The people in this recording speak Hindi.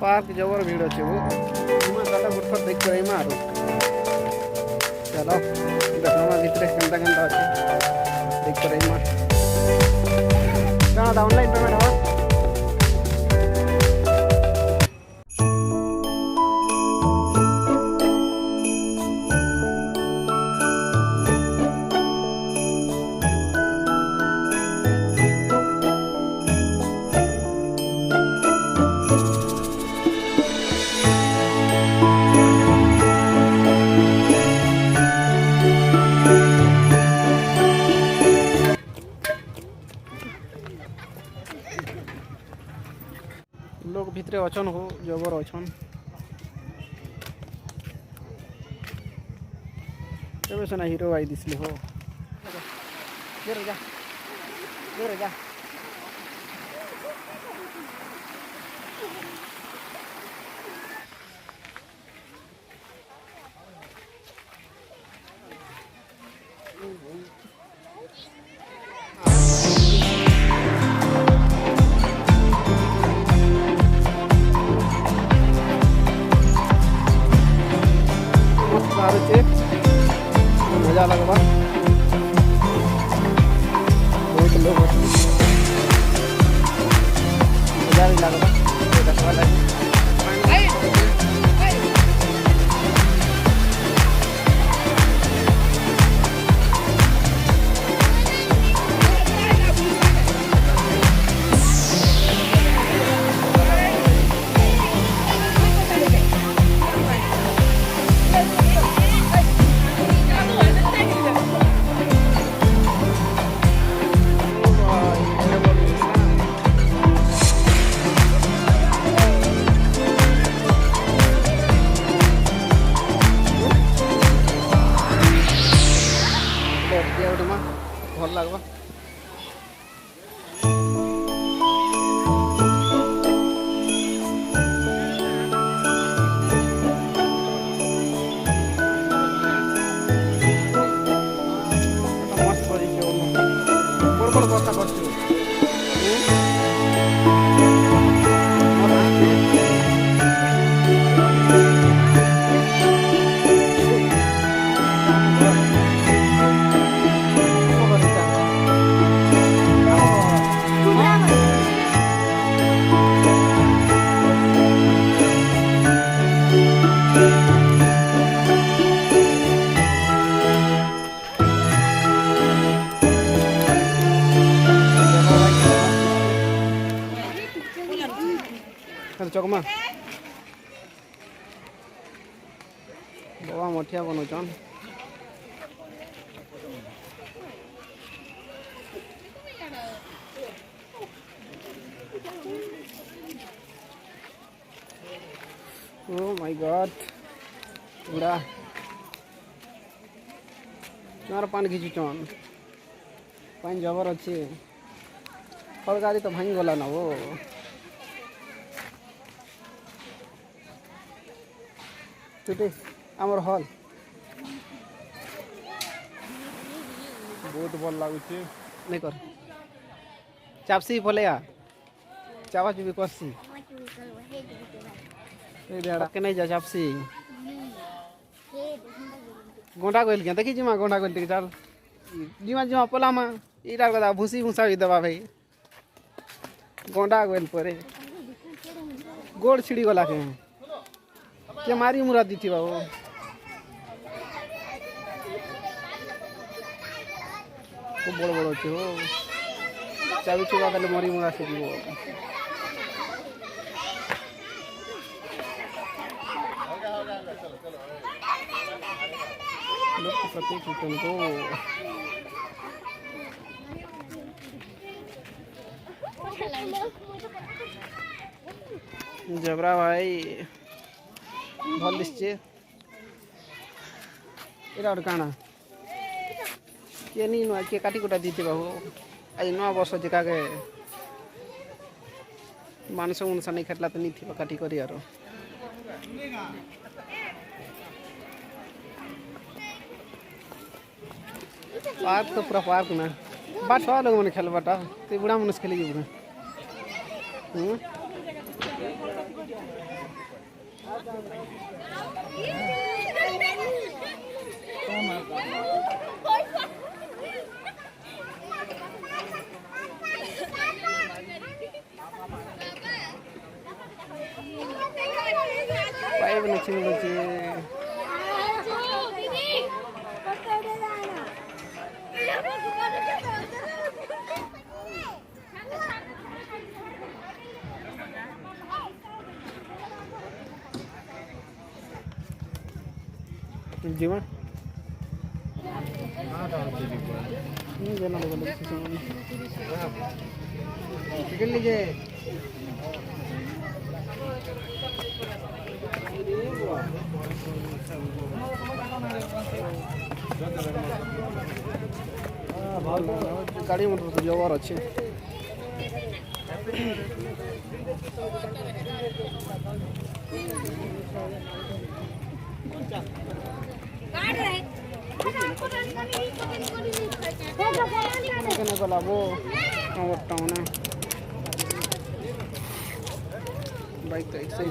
पार्क जबर भीड़ अच्छे वो चलो गुट देख कर चलो देखा भितर केन्ता केन्ता अच्छे देख कर ऑनलाइन पेमेंट हो लोग भितरे अचन हो जबर अचन तबे से ना हीरो आई दिसले हो जा जा मजा लगवा बहुत लोग मजा भी लगवा देखवा लगे भल लगवा मस्त बड़ बस्ता कर चकमा बाबा मठिया बनौचन ओ माय गॉड पूरा चुनार पान घिचुचन पान जबर अच्छे फल गाड़ी तो भांगी गला ना वो टूटे आमर हल बहुत भल लगुच नहीं कर चापसी फले चावा चुपी करसी के नहीं जा चापसी गोंडा गोल क्या देखी जिमा गोंडा गोल चल जिमा जिमा पलामा इटा कदा भूसी भूसा भी दबा भाई गोंडा गोल पर गोड़ छिड़ी गला के मारी मुरा दी थी बाबू खूब बड़ बड़ अच्छे हो चाबी चुका गले मरी मुरा से जीव लोग प्रत्येक को जबरा भाई भल दिशे एटा काना किए नहीं नुआ किए काटी कुटा दीते बाबू आज नुआ वर्ष जेका के मानस उनसा नहीं खेटला तो नहीं थी काटी करी यार पार्क तो पूरा पार्क ना बाट सवा लोग मैंने खेल बाटा तो बुढ़ा मनुष्य खेलेगी बुढ़ा पाइब न छिन बचे जीवन नहीं जाना बोले टिकट लीजिए गाड़ी मोटर सब जवार अच्छे गला वो टाउन है बाइक तो एक सही